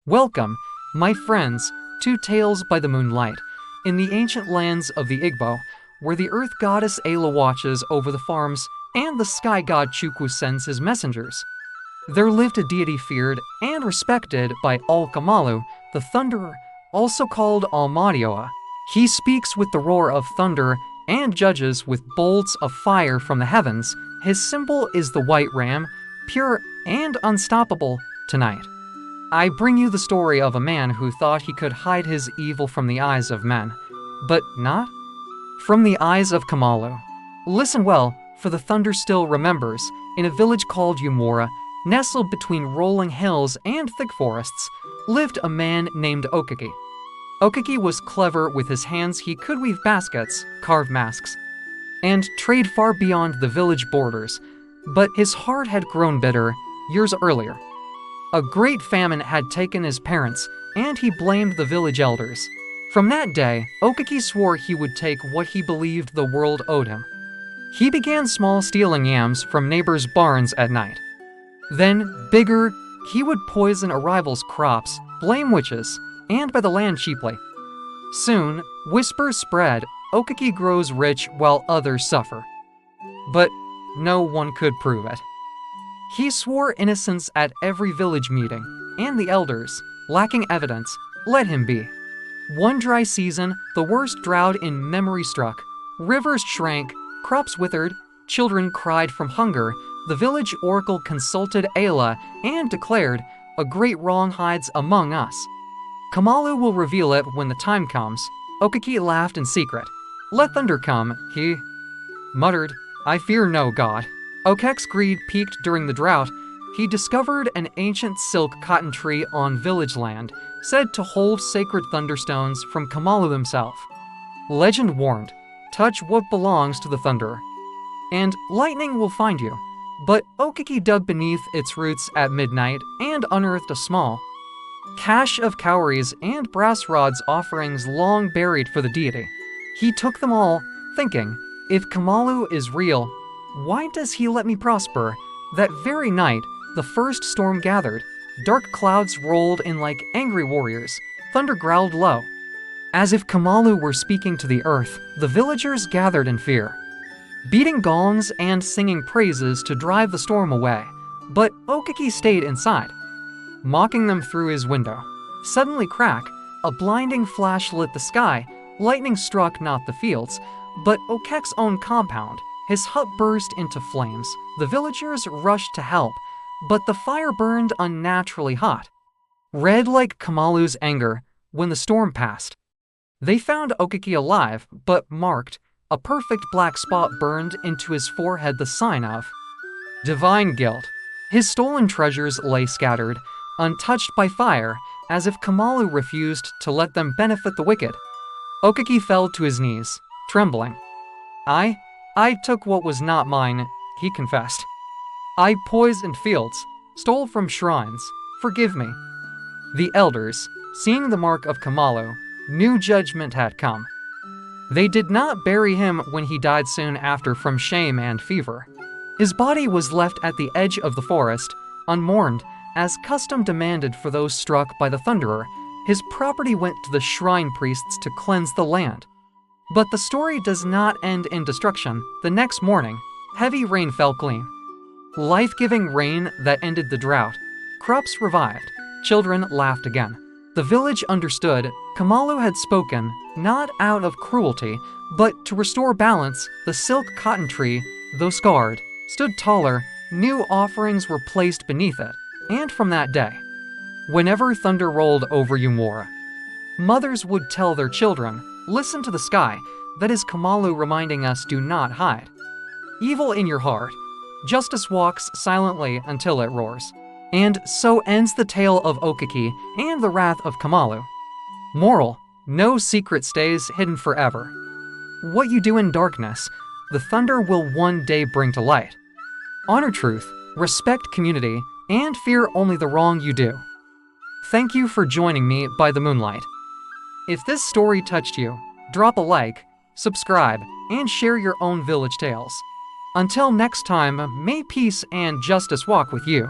Welcome, my friends, to Tales by the Moonlight, in the ancient lands of the Igbo, where the earth goddess Ayla watches over the farms and the sky god Chukwu sends his messengers. There lived a deity feared and respected by all Kamalu, the thunderer, also called Almadioa. He speaks with the roar of thunder and judges with bolts of fire from the heavens. His symbol is the white ram, pure and unstoppable tonight. I bring you the story of a man who thought he could hide his evil from the eyes of men, but not from the eyes of Kamalu. Listen well, for the thunder still remembers. In a village called Umora, nestled between rolling hills and thick forests, lived a man named Okiki. Okiki was clever with his hands. He could weave baskets, carve masks, and trade far beyond the village borders, but his heart had grown bitter years earlier. A great famine had taken his parents, and he blamed the village elders. From that day, Okiki swore he would take what he believed the world owed him. He began small, stealing yams from neighbors' barns at night. Then, bigger, he would poison a rival's crops, blame witches, and buy the land cheaply. Soon, whispers spread, Okiki grows rich while others suffer. But no one could prove it. He swore innocence at every village meeting, and the elders, lacking evidence, let him be. One dry season, the worst drought in memory struck. Rivers shrank, crops withered, children cried from hunger. The village oracle consulted Ayla and declared, "A great wrong hides among us. Kamalu will reveal it when the time comes." Okiki laughed in secret. "Let thunder come," he muttered. "I fear no god." Okek's greed peaked during the drought. He discovered an ancient silk cotton tree on village land, said to hold sacred thunderstones from Kamalu himself. Legend warned, touch what belongs to the thunderer, and lightning will find you. But Okiki dug beneath its roots at midnight and unearthed a small cache of cowries and brass rods, offerings long buried for the deity. He took them all, thinking, if Kamalu is real, why does he let me prosper? That very night, the first storm gathered. Dark clouds rolled in like angry warriors. Thunder growled low. As if Kamalu were speaking to the earth, the villagers gathered in fear, beating gongs and singing praises to drive the storm away. But Okiki stayed inside, mocking them through his window. Suddenly crack, a blinding flash lit the sky. Lightning struck not the fields, but Okek's own compound. His hut burst into flames. The villagers rushed to help, but the fire burned unnaturally hot, red like Kamalu's anger when the storm passed. They found Okiki alive, but marked. A perfect black spot burned into his forehead, the sign of divine guilt. His stolen treasures lay scattered, untouched by fire, as if Kamalu refused to let them benefit the wicked. Okiki fell to his knees, trembling. I took what was not mine, he confessed. I poisoned fields, stole from shrines. Forgive me. The elders, seeing the mark of Kamalu, knew judgment had come. They did not bury him when he died soon after from shame and fever. His body was left at the edge of the forest, unmourned, as custom demanded for those struck by the thunderer. His property went to the shrine priests to cleanse the land. But the story does not end in destruction. The next morning, heavy rain fell clean. Life-giving rain that ended the drought. Crops revived. Children laughed again. The village understood Kamalu had spoken, not out of cruelty, but to restore balance. The silk cotton tree, though scarred, stood taller. New offerings were placed beneath it. And from that day, whenever thunder rolled over Umora, mothers would tell their children, listen to the sky. That is Kamalu reminding us, do not hide evil in your heart. Justice walks silently until it roars. And so ends the tale of Okiki and the wrath of Kamalu. Moral: no secret stays hidden forever. What you do in darkness, the thunder will one day bring to light. Honor truth, respect community, and fear only the wrong you do. Thank you for joining me by the moonlight. If this story touched you, drop a like, subscribe, and share your own village tales. Until next time, may peace and justice walk with you.